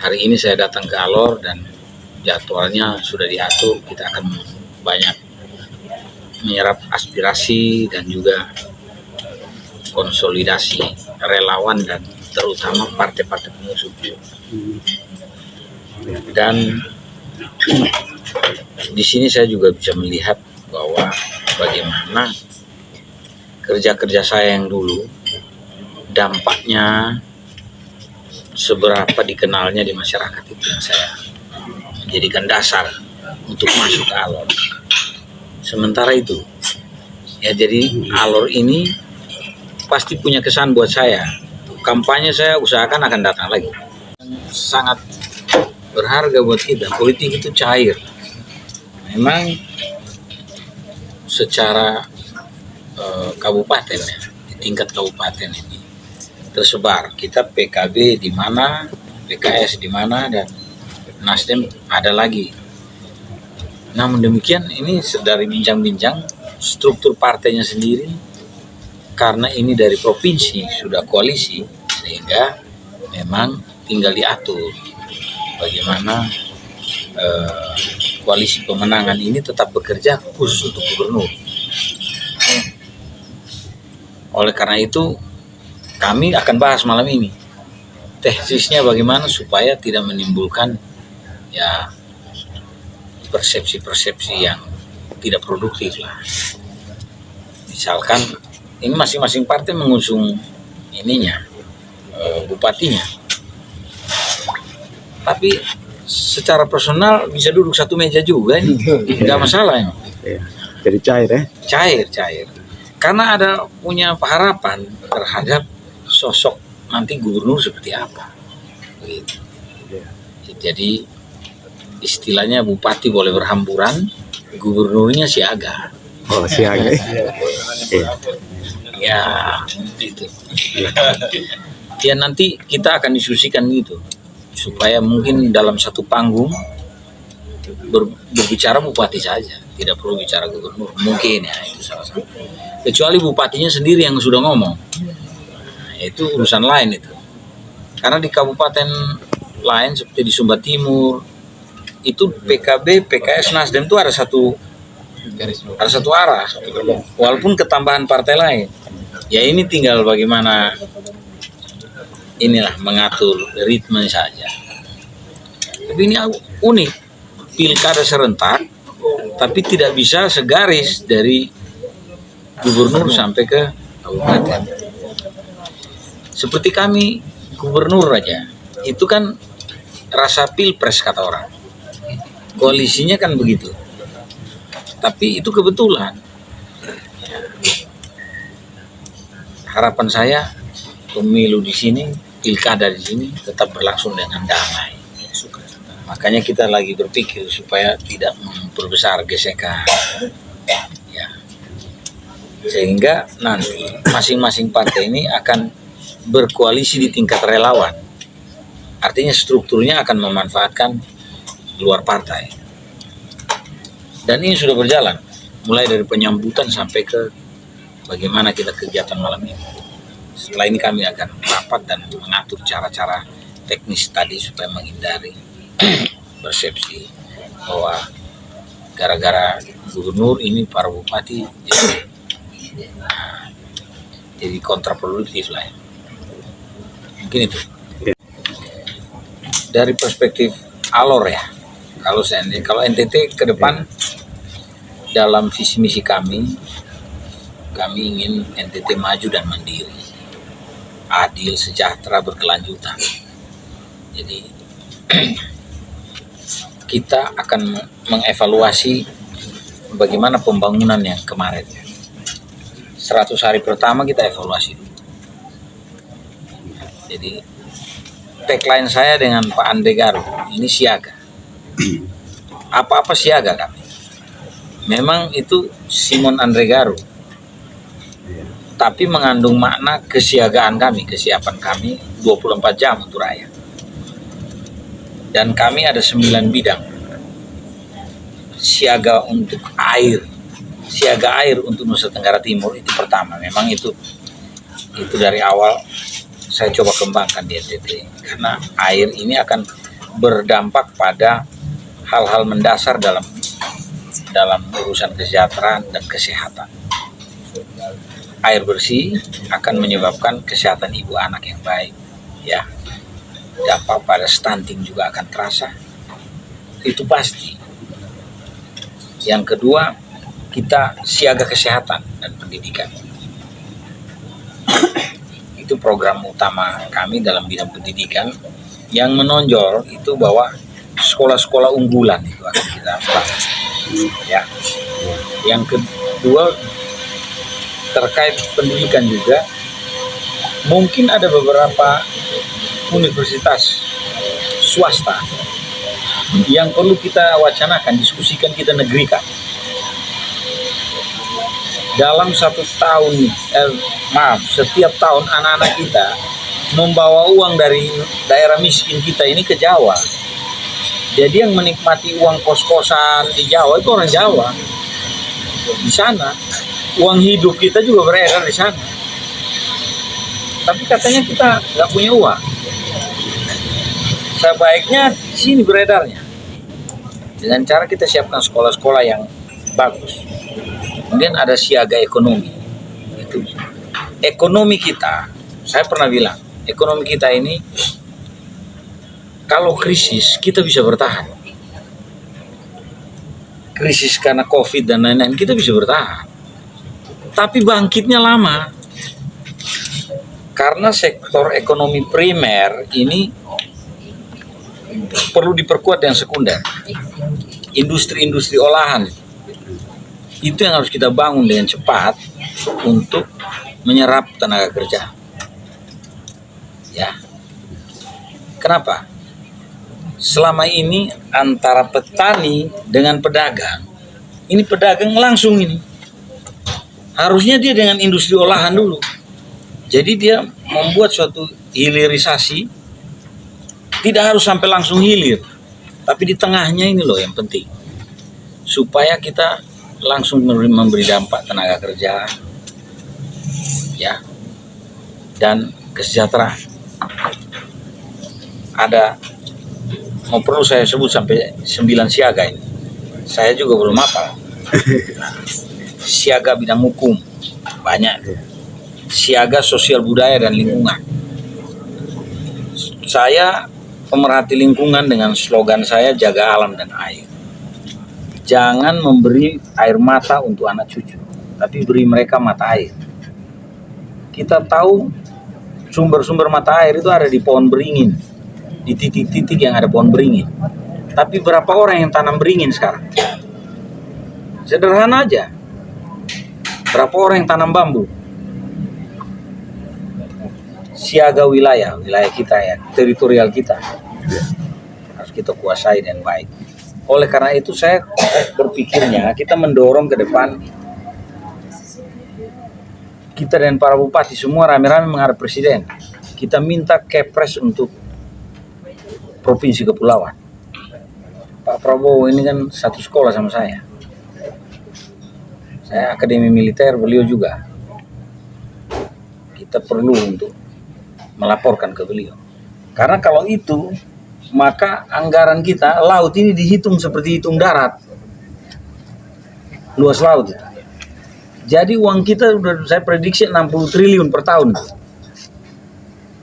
hari ini saya datang ke Alor dan jadwalnya sudah diatur. Kita akan banyak menyerap aspirasi dan juga konsolidasi relawan dan terutama partai-partai pengusung. Dan di sini saya juga bisa melihat bahwa bagaimana kerja-kerja saya yang dulu dampaknya seberapa dikenalnya di masyarakat, itu yang saya menjadikan dasar untuk masuk ke Alor. Sementara itu ya, jadi Alor ini pasti punya kesan buat saya. Kampanye saya usahakan akan datang lagi. Sangat berharga buat kita. Politik itu cair. Memang secara kabupaten ya, di tingkat kabupaten ini tersebar. Kita PKB di mana, PKS di mana, dan Nasdem ada lagi. Namun demikian, ini dari bincang-bincang struktur partainya sendiri, karena ini dari provinsi sudah koalisi, sehingga memang tinggal diatur bagaimana koalisi pemenangan ini tetap bekerja khusus untuk gubernur. Oleh karena itu, kami akan bahas malam ini tesisnya bagaimana supaya tidak menimbulkan ya persepsi-persepsi yang tidak produktif lah. Misalkan ini masing-masing partai mengusung ininya, bupatinya, tapi secara personal bisa duduk satu meja juga, ini nggak masalah ini. Jadi cair ya? Cair. Karena ada punya harapan terhadap sosok nanti gubernur seperti apa. Begitu. Jadi istilahnya bupati boleh berhamburan, gubernurnya siaga. Oh, siaga. Ya, itu. Ya nanti kita akan diskusikan gitu, supaya mungkin dalam satu panggung berbicara bupati saja, tidak perlu bicara gubernur. Mungkin ya, itu salah satu. Kecuali bupatinya sendiri yang sudah ngomong, nah, itu urusan lain itu. Karena di kabupaten lain seperti di Sumba Timur itu PKB, PKS, Nasdem itu ada satu arah, walaupun ketambahan partai lain. Ya ini tinggal bagaimana inilah mengatur ritme saja. Tapi ini unik, pilkada serentak, tapi tidak bisa segaris dari gubernur sampai ke kabupaten. Seperti kami gubernur aja, itu kan rasa pilpres kata orang. Koalisinya kan begitu. Tapi itu kebetulan. Harapan saya pemilu di sini, pilkada di sini tetap berlangsung dengan damai. Makanya kita lagi berpikir supaya tidak memperbesar gesekan. Ya. Sehingga nanti masing-masing partai ini akan berkoalisi di tingkat relawan. Artinya strukturnya akan memanfaatkan luar partai. Dan ini sudah berjalan, mulai dari penyambutan sampai ke bagaimana kita kegiatan malam ini. Setelah ini kami akan rapat dan mengatur cara-cara teknis tadi supaya menghindari persepsi bahwa gara-gara gubernur ini para bupati jadi kontraproduktif lah ya. Mungkin itu. Dari perspektif Alor ya, kalau NTT ke depan dalam visi misi kami ingin NTT maju dan mandiri, adil, sejahtera, berkelanjutan. Jadi kita akan mengevaluasi bagaimana pembangunan yang kemarin. 100 hari pertama kita evaluasi dulu. Jadi tagline saya dengan Pak Andregaru ini siaga. Apa-apa siaga kami. Memang itu Simon Andregaru, tapi mengandung makna kesiagaan kami, kesiapan kami 24 jam untuk rakyat. Dan kami ada 9 bidang. Siaga untuk air, siaga air untuk Nusa Tenggara Timur itu pertama. Memang itu dari awal saya coba kembangkan di NTT, karena air ini akan berdampak pada hal-hal mendasar dalam urusan kesejahteraan dan kesehatan. Air bersih akan menyebabkan kesehatan ibu anak yang baik, ya. Dampak pada stunting juga akan terasa, itu pasti. Yang kedua, kita siaga kesehatan dan pendidikan. Itu program utama kami dalam bidang pendidikan. Yang menonjol itu bahwa sekolah-sekolah unggulan itu akan kita bangun, ya. Yang kedua, terkait pendidikan juga, mungkin ada beberapa universitas swasta yang perlu kita wacanakan, diskusikan, kita negerikan. Dalam setiap tahun anak-anak kita membawa uang dari daerah miskin kita ini ke Jawa. Jadi yang menikmati uang kos-kosan di Jawa itu orang Jawa. Di sana uang hidup kita juga beredar di sana. Tapi katanya kita nggak punya uang. Sebaiknya di sini beredarnya. Dengan cara kita siapkan sekolah-sekolah yang bagus. Kemudian ada siaga ekonomi. Itu ekonomi kita, saya pernah bilang, ekonomi kita ini kalau krisis kita bisa bertahan. Krisis karena COVID dan lain-lain kita bisa bertahan. Tapi bangkitnya lama. Karena sektor ekonomi primer ini perlu diperkuat dengan sekunder. Industri-industri olahan itu yang harus kita bangun dengan cepat untuk menyerap tenaga kerja. Ya. Kenapa? Selama ini antara petani dengan pedagang, ini pedagang langsung ini. Harusnya dia dengan industri olahan dulu. Jadi dia membuat suatu hilirisasi, tidak harus sampai langsung hilir, tapi di tengahnya ini loh yang penting. Supaya kita langsung memberi dampak tenaga kerja, ya, dan kesejahteraan. Ada, mau perlu saya sebut sampai 9 siaga ini. Saya juga belum hafal. Siaga bidang hukum, banyak. Siaga sosial budaya dan lingkungan. Saya pemerhati lingkungan dengan slogan saya jaga alam dan air. Jangan memberi air mata untuk anak cucu, tapi beri mereka mata air. Kita tahu sumber-sumber mata air itu ada di pohon beringin, di titik-titik yang ada pohon beringin. Tapi berapa orang yang tanam beringin sekarang? Sederhana aja. Berapa orang yang tanam bambu? Siaga wilayah kita ya, teritorial kita. Harus kita kuasai dengan baik. Oleh karena itu saya berpikirnya kita mendorong ke depan, kita dan para bupati semua rame-rame menghadap presiden. Kita minta kepres untuk provinsi kepulauan. Pak Prabowo ini kan satu sekolah sama saya. Saya akademi militer, beliau juga. Kita perlu untuk melaporkan ke beliau. Karena kalau itu, maka anggaran kita, laut ini dihitung seperti hitung darat. Luas laut itu. Jadi uang kita sudah saya prediksi 60 triliun per tahun.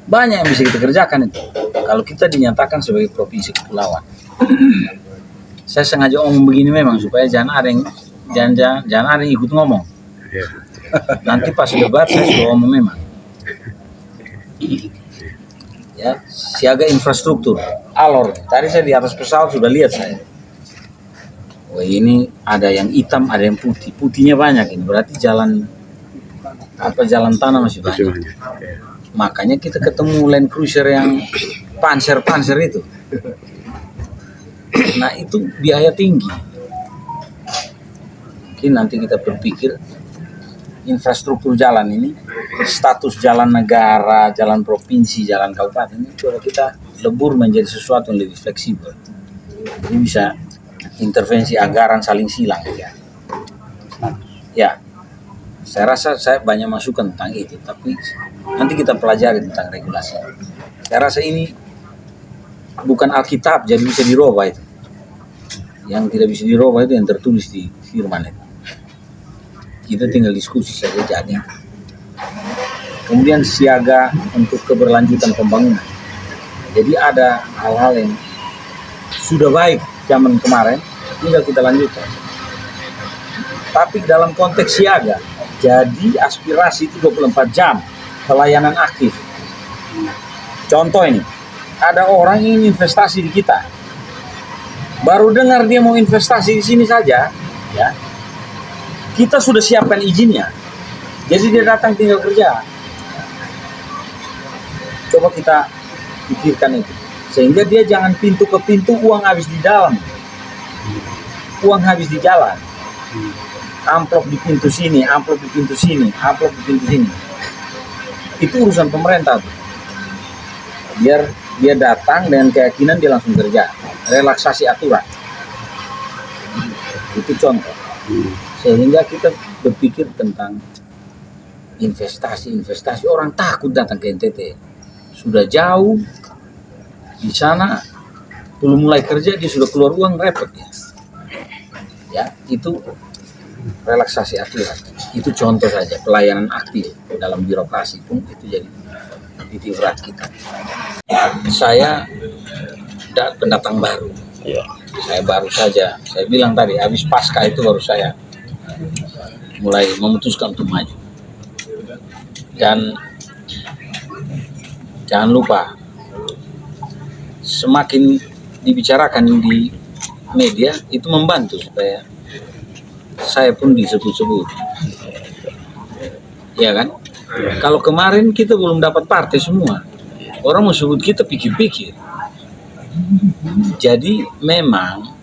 Banyak yang bisa kita kerjakan itu. Kalau kita dinyatakan sebagai provinsi kepulauan. Saya sengaja ngomong begini memang supaya jangan ada yang ikut ngomong. Nanti pas debat saya sudah ngomong memang. Ya, siaga infrastruktur, alor. Tadi saya di atas pesawat sudah lihat saya. Wah, ini ada yang hitam, ada yang putih. Putihnya banyak ini, berarti jalan tanah masih banyak. Makanya kita ketemu Land Cruiser yang panser itu. Nah, itu biaya tinggi. Mungkin nanti kita berpikir infrastruktur jalan ini, status jalan negara, jalan provinsi, jalan kabupaten ini coba kita lebur menjadi sesuatu yang lebih fleksibel. Jadi bisa intervensi anggaran saling silang ya. Ya, saya rasa saya banyak masukan tentang itu, tapi nanti kita pelajari tentang regulasi. Saya rasa ini bukan Alkitab jadi bisa dirubah itu. Yang tidak bisa dirubah itu yang tertulis di firman itu. Kita tinggal diskusi saja jadi. Kemudian siaga untuk keberlanjutan pembangunan. Jadi ada hal-hal yang sudah baik zaman kemarin, tinggal kita lanjutkan. Tapi dalam konteks siaga, jadi aspirasi itu 24 jam, pelayanan aktif. Contoh ini, ada orang yang ingin investasi di kita. Baru dengar dia mau investasi di sini saja, ya. Kita sudah siapkan izinnya. Jadi dia datang tinggal kerja. Coba kita pikirkan itu. Sehingga dia jangan pintu ke pintu uang habis di dalam. Uang habis di jalan. Amplop di pintu sini, amplop di pintu sini, amplop di pintu sini. Itu urusan pemerintah tuh. Biar dia datang dengan keyakinan dia langsung kerja. Relaksasi aturan. Itu contoh. Sehingga kita berpikir tentang investasi. Orang takut datang ke NTT. Sudah jauh di sana, belum mulai kerja dia sudah keluar uang, repot ya. Ya, itu relaksasi aturan. Itu contoh saja pelayanan aktif dalam birokrasi pun itu jadi titik berat kita. Saya pendatang baru. Saya baru saja, saya bilang tadi habis pasca itu baru saya mulai memutuskan untuk maju. Dan jangan lupa, semakin dibicarakan di media itu membantu supaya saya pun disebut-sebut. Iya kan? Kalau kemarin kita belum dapat partai semua, orang mau sebut kita pikir-pikir. Jadi memang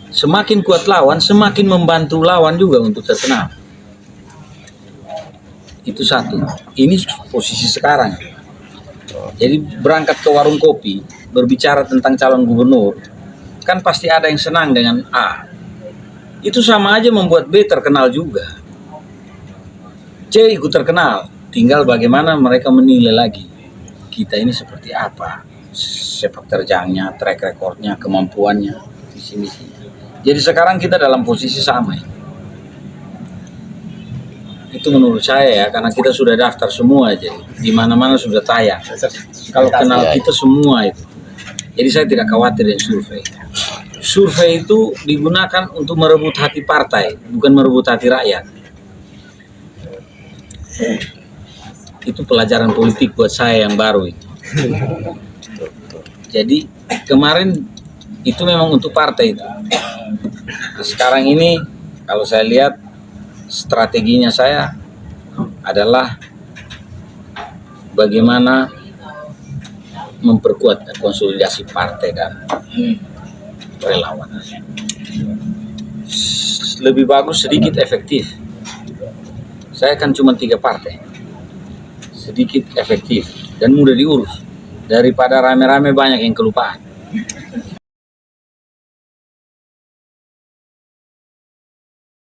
semakin kuat lawan, semakin membantu lawan juga untuk terkenal. Itu satu. Ini posisi sekarang. Jadi berangkat ke warung kopi, berbicara tentang calon gubernur, kan pasti ada yang senang dengan A. Itu sama aja membuat B terkenal juga. C ikut terkenal. Tinggal bagaimana mereka menilai lagi. Kita ini seperti apa. Sepak terjangnya, track recordnya, kemampuannya, visi misinya. Jadi sekarang kita dalam posisi sama. Itu menurut saya ya, karena kita sudah daftar semua aja. Di mana-mana sudah tayang. Kalau kenal kita semua itu. Jadi saya tidak khawatir dengan survei. Survei itu digunakan untuk merebut hati partai, bukan merebut hati rakyat. Itu pelajaran politik buat saya yang baru itu. Jadi kemarin itu memang untuk partai itu. Nah, sekarang ini kalau saya lihat strateginya saya adalah bagaimana memperkuat konsolidasi partai dan relawan. Lebih bagus sedikit efektif. Saya kan cuma 3 partai. Sedikit efektif dan mudah diurus daripada rame-rame banyak yang kelupaan.